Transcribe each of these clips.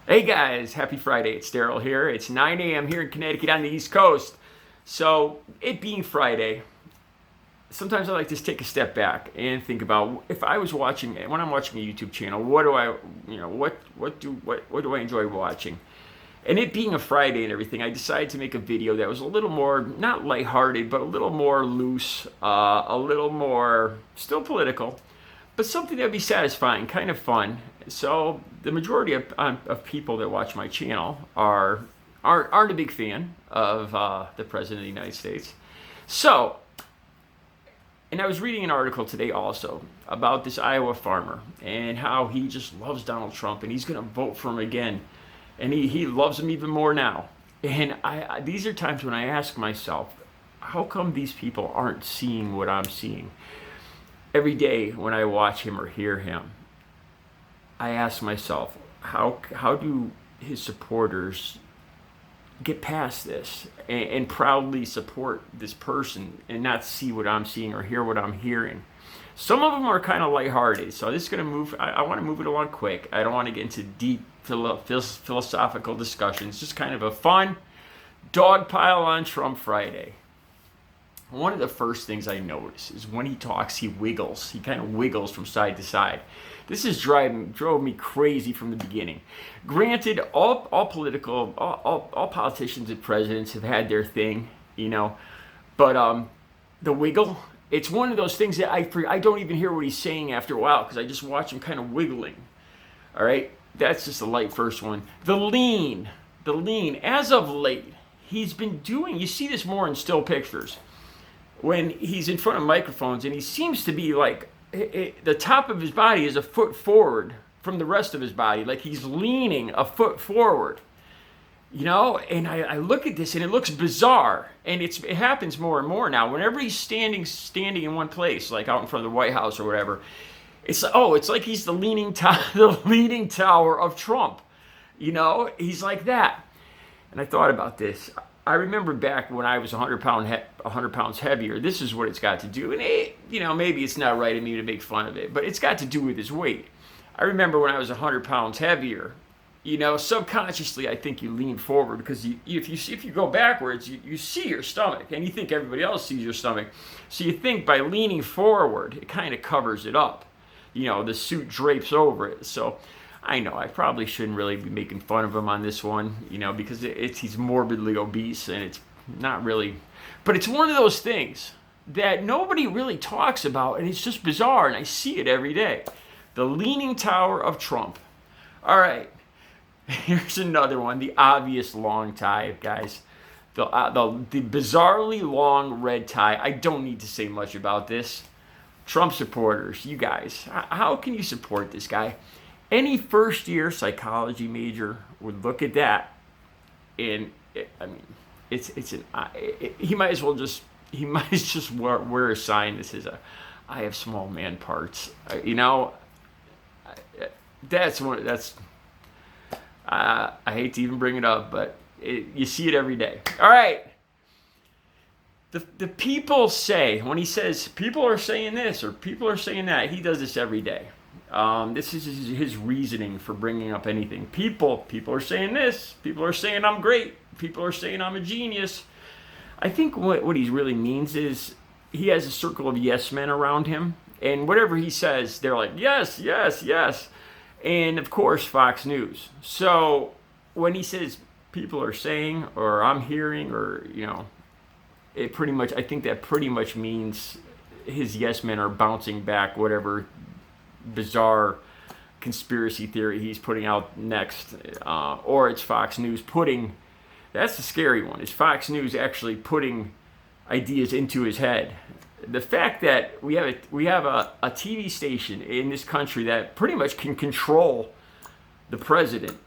Hey guys, happy Friday. It's Daryl here. It's 9 a.m. here in Connecticut on the East Coast. So, it being Friday, sometimes I like to take a step back and think about if I was when I'm watching a YouTube channel, what do I enjoy watching? And it being a Friday and everything, I decided to make a video that was a little more, not lighthearted, but a little more loose, a little more, still political, but something that would be satisfying, kind of fun. So the majority of people that watch my channel aren't a big fan of the President of the United States. So, and I was reading an article today also about this Iowa farmer and how he just loves Donald Trump and he's going to vote for him again. And he loves him even more now. And these are times when I ask myself, how come these people aren't seeing what I'm seeing? Every day when I watch him or hear him, I ask myself, how do his supporters get past this and proudly support this person and not see what I'm seeing or hear what I'm hearing? Some of them are kind of lighthearted, so this is going to move. I want to move it along quick. I don't want to get into deep philosophical discussions. Just kind of a fun dogpile on Trump Friday. One of the first things I notice is when he talks, he wiggles. He kind of wiggles from side to side. This drove me crazy from the beginning. Granted, all politicians and presidents have had their thing, but the wiggle. It's one of those things that I don't even hear what he's saying after a while because I just watch him kind of wiggling. All right, that's just the light first one. The lean. As of late, he's been doing. You see this more in still pictures when he's in front of microphones, and he seems to be like the top of his body is a foot forward from the rest of his body, like he's leaning a foot forward. And I look at this and it looks bizarre, and it happens more and more now. Whenever he's standing in one place, like out in front of the White House or whatever, it's like he's the leaning tower of Trump. He's like that. And I thought about this. I remember back when I was 100 pounds heavier. This is what it's got to do, and maybe it's not right of me to make fun of it, but it's got to do with his weight. I remember when I was 100 pounds heavier. Subconsciously, I think you lean forward because if you go backwards, you see your stomach, and you think everybody else sees your stomach. So you think by leaning forward, it kind of covers it up. The suit drapes over it. So I know I probably shouldn't really be making fun of him on this one, because he's morbidly obese, and it's not really. But it's one of those things that nobody really talks about, and it's just bizarre, and I see it every day. The leaning tower of Trump. All right. Here's another one, the obvious long tie, guys. The bizarrely long red tie. I don't need to say much about this. Trump supporters, you guys, how can you support this guy? Any first-year psychology major would look at that, and he might as well just wear a sign that says, "I have small man parts." I hate to even bring it up, but you see it every day. All right. The people say, when he says people are saying this or people are saying that, he does this every day. This is his reasoning for bringing up anything. People are saying this. People are saying I'm great. People are saying I'm a genius. I think what he really means is he has a circle of yes men around him, and whatever he says, they're like, yes, yes, yes. And of course, Fox News. So when he says people are saying, or I'm hearing, or I think that pretty much means his yes men are bouncing back whatever bizarre conspiracy theory he's putting out next, or it's Fox News putting. That's the scary one. Is Fox News actually putting ideas into his head? The fact that we have a TV station in this country that pretty much can control the president.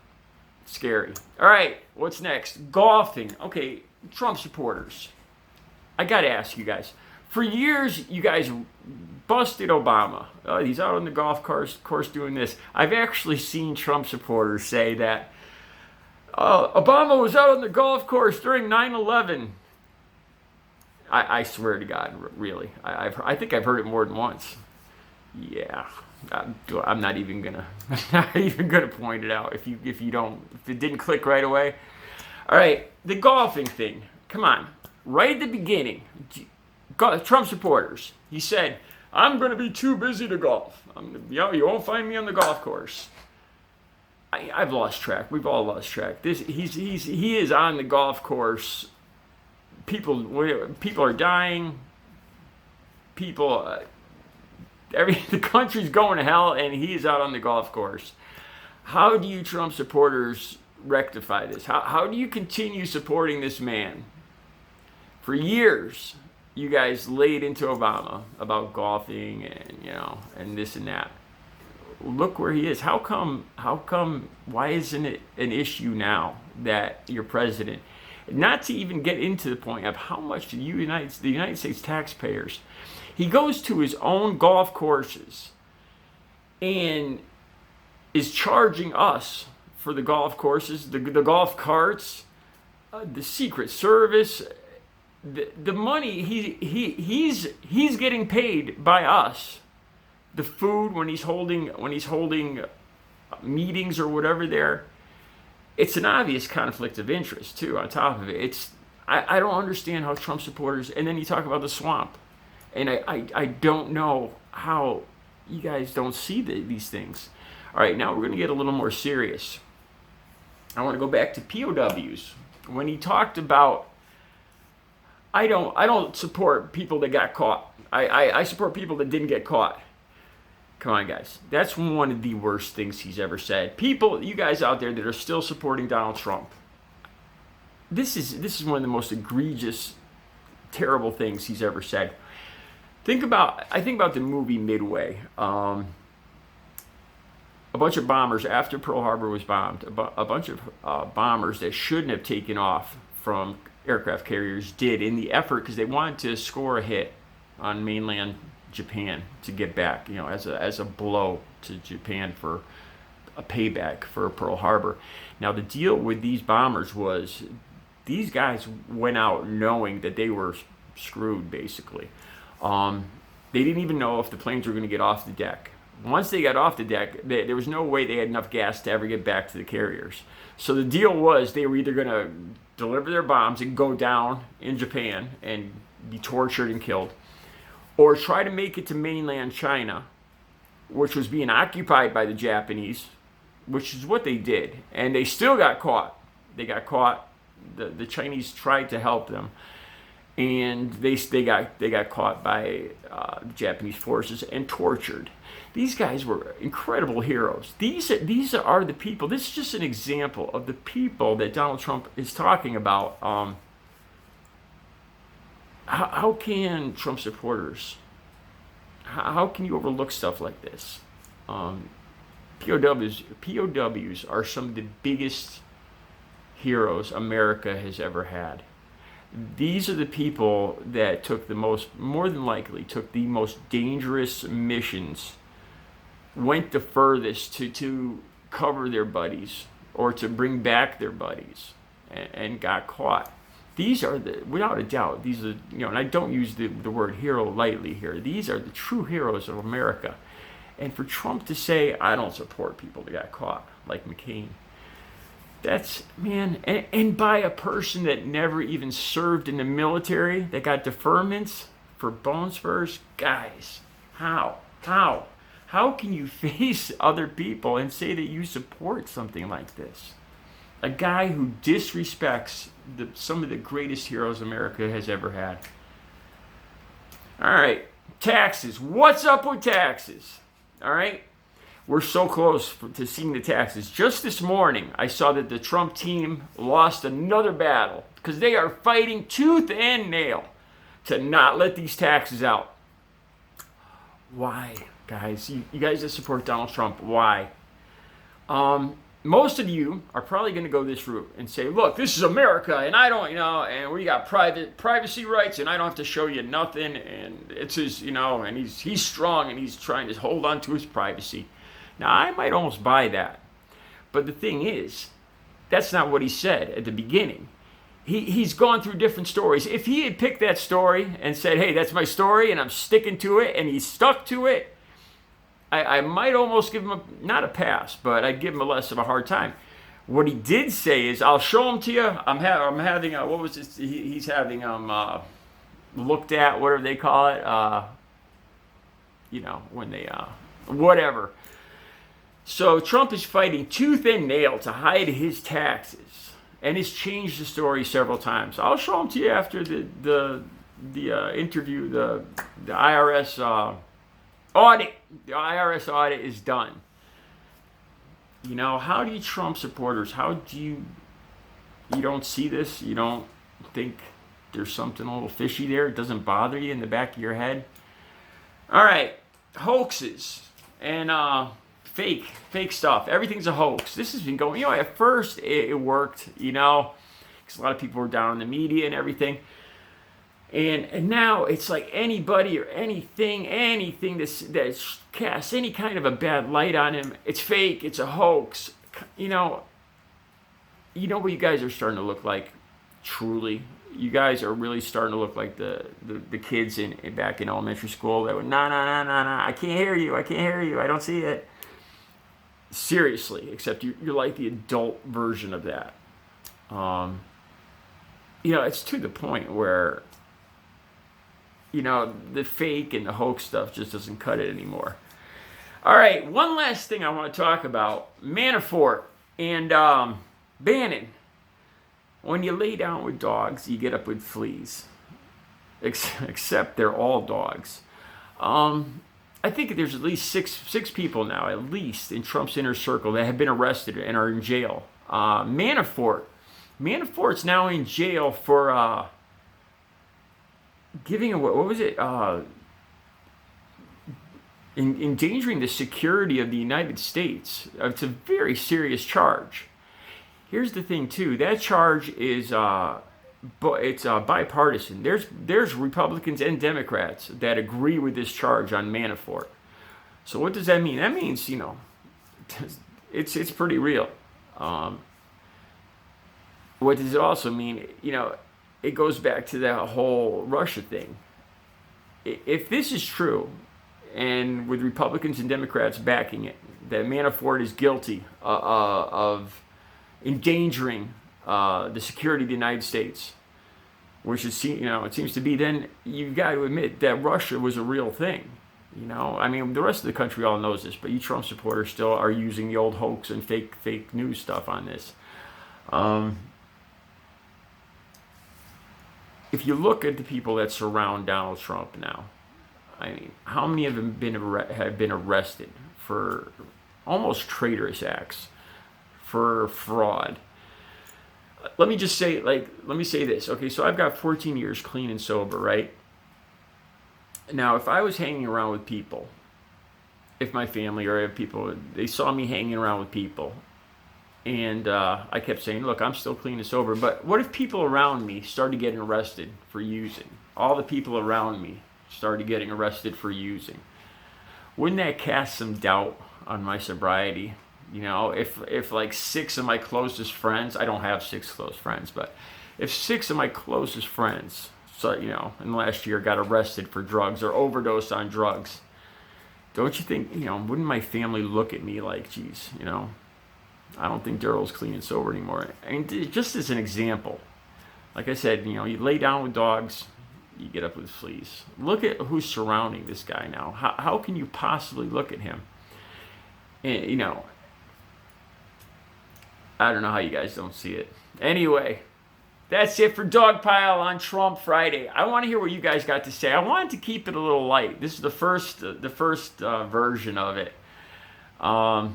Scary. All right, what's next? Golfing. Okay, Trump supporters. I got to ask you guys. For years, you guys busted Obama. He's out on the golf course doing this. I've actually seen Trump supporters say that Obama was out on the golf course during 9/11. I swear to God, really. I think I've heard it more than once. Yeah. I'm not even gonna I'm not even gonna point it out if it didn't click right away. All right, the golfing thing. Come on, right at the beginning, Trump supporters. He said, "I'm gonna be too busy to golf. You won't find me on the golf course." I've lost track. We've all lost track. He is on the golf course. People are dying. The country's going to hell, and he's out on the golf course. How do you Trump supporters rectify this? How do you continue supporting this man? For years, you guys laid into Obama about golfing and this and that. Look where he is. How come, why isn't it an issue now that you're president? Not to even get into the point of how much the United States taxpayers, he goes to his own golf courses and is charging us for the golf courses, the golf carts, the Secret Service, the money he's getting paid by us. The food when he's holding meetings or whatever there, it's an obvious conflict of interest too. On top of it, I don't understand how Trump supporters. And then you talk about the swamp, and I don't know how you guys don't see these things. All right, now we're going to get a little more serious. I want to go back to POWs when he talked about. I don't support people that got caught. I support people that didn't get caught. Come on, guys. That's one of the worst things he's ever said. People, you guys out there that are still supporting Donald Trump, this is one of the most egregious, terrible things he's ever said. I think about the movie Midway. A bunch of bombers, after Pearl Harbor was bombed, a bunch of bombers that shouldn't have taken off from aircraft carriers did in the effort because they wanted to score a hit on mainland Japan to get back, as a blow to Japan for a payback for Pearl Harbor. Now the deal with these bombers was these guys went out knowing that they were screwed basically. They didn't even know if the planes were going to get off the deck. Once they got off the deck, there was no way they had enough gas to ever get back to the carriers. So the deal was they were either going to deliver their bombs and go down in Japan and be tortured and killed, or try to make it to mainland China, which was being occupied by the Japanese, which is what they did. And they still got caught. They got caught. The Chinese tried to help them, and they got caught by the Japanese forces and tortured. These guys were incredible heroes. These are the people. This is just an example of the people that Donald Trump is talking about. How can Trump supporters, how can you overlook stuff like this? POWs are some of the biggest heroes America has ever had. These are the people that more than likely took the most dangerous missions, went the furthest to cover their buddies or to bring back their buddies, and got caught. These are without a doubt, and I don't use the word hero lightly here. These are the true heroes of America. And for Trump to say, I don't support people that got caught, like McCain, that's, man, and by a person that never even served in the military, that got deferments for bone spurs. Guys, how can you face other people and say that you support something like this? A guy who disrespects some of the greatest heroes America has ever had. All right, taxes. What's up with taxes? All right, we're so close to seeing the taxes. Just this morning, I saw that the Trump team lost another battle because they are fighting tooth and nail to not let these taxes out. Why, guys? You guys that support Donald Trump, why? Most of you are probably going to go this route and say, look, this is America, and I don't, and we got privacy rights, and I don't have to show you nothing, and it's his, and he's strong, and he's trying to hold on to his privacy. Now, I might almost buy that. But the thing is, that's not what he said at the beginning. He's gone through different stories. If he had picked that story and said, hey, that's my story, and I'm sticking to it, and he stuck to it, I might almost give him not a pass, but I'd give him a less of a hard time. What he did say is, I'll show him to you. I'm having what was this? He's having looked at, whatever they call it. When they whatever. So Trump is fighting tooth and nail to hide his taxes, and has changed the story several times. I'll show them to you after the interview. The IRS audit. The IRS audit is done. How do you Trump supporters? How do you don't see this? You don't think there's something a little fishy there? It doesn't bother you in the back of your head? All right, hoaxes and fake stuff. Everything's a hoax. This has been going, at first it worked, because a lot of people were down in the media and everything. And now it's like anybody or anything that casts any kind of a bad light on him, it's fake, it's a hoax. You know what you guys are starting to look like, truly. You guys are really starting to look like the kids back in elementary school that were, no, I can't hear you, I don't see it. Seriously, except you're like the adult version of that. It's to the point where, the fake and the hoax stuff just doesn't cut it anymore. All right, one last thing I want to talk about. Manafort and Bannon. When you lay down with dogs, you get up with fleas. Except they're all dogs. I think there's at least six people now, at least, in Trump's inner circle that have been arrested and are in jail. Manafort's now in jail for giving, what was it? Endangering the security of the United States. It's a very serious charge. Here's the thing, too. That charge is bipartisan. There's Republicans and Democrats that agree with this charge on Manafort. So what does that mean? That means, it's pretty real. What does it also mean? It goes back to that whole Russia thing. If this is true, and with Republicans and Democrats backing it, that Manafort is guilty of endangering the security of the United States, which is, it seems to be, then you've got to admit that Russia was a real thing. The rest of the country all knows this, but you Trump supporters still are using the old hoax and fake news stuff on this. If you look at the people that surround Donald Trump now, how many of them have been arrested for almost traitorous acts, for fraud? Let me say this. Okay, so I've got 14 years clean and sober, right? Now, if I was hanging around with people, if my family or people, they saw me hanging around with people, and I kept saying, look, I'm still clean and sober, but what if people around me started getting arrested for using? All the people around me started getting arrested for using. Wouldn't that cast some doubt on my sobriety? If like 6 of my closest friends, I don't have 6 close friends, but if 6 of my closest friends, in the last year got arrested for drugs or overdosed on drugs, don't you think, wouldn't my family look at me like, geez, I don't think Daryl's clean and sober anymore. Just as an example, like I said, you lay down with dogs, you get up with fleas. Look at who's surrounding this guy now. How can you possibly look at him? And, I don't know how you guys don't see it. Anyway, that's it for Dogpile on Trump Friday. I want to hear what you guys got to say. I wanted to keep it a little light. This is the first version of it. I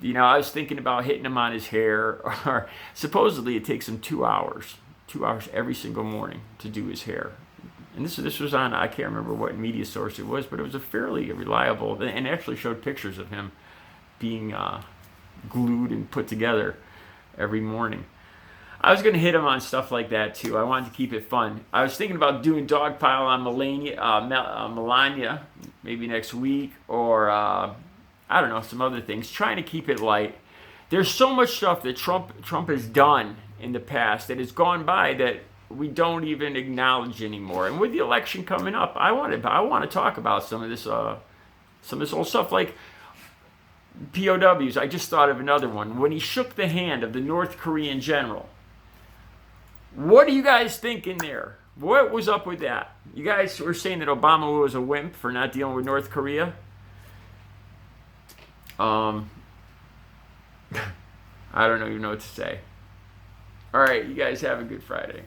was thinking about hitting him on his hair. Or supposedly it takes him 2 hours every single morning to do his hair. And this was on, I can't remember what media source it was, but it was a fairly reliable, and actually showed pictures of him being glued and put together every morning. I was going to hit him on stuff like that too. I wanted to keep it fun. I was thinking about doing Dogpile on Melania maybe next week, or I don't know, some other things. Trying to keep it light. There's so much stuff that Trump has done in the past that has gone by that we don't even acknowledge anymore. And with the election coming up, I want to talk about some of this old stuff. Like, POWs, I just thought of another one. When he shook the hand of the North Korean general, what do you guys think in there? What was up with that? You guys were saying that Obama was a wimp for not dealing with North Korea. I don't even know what to say. All right, you guys have a good Friday.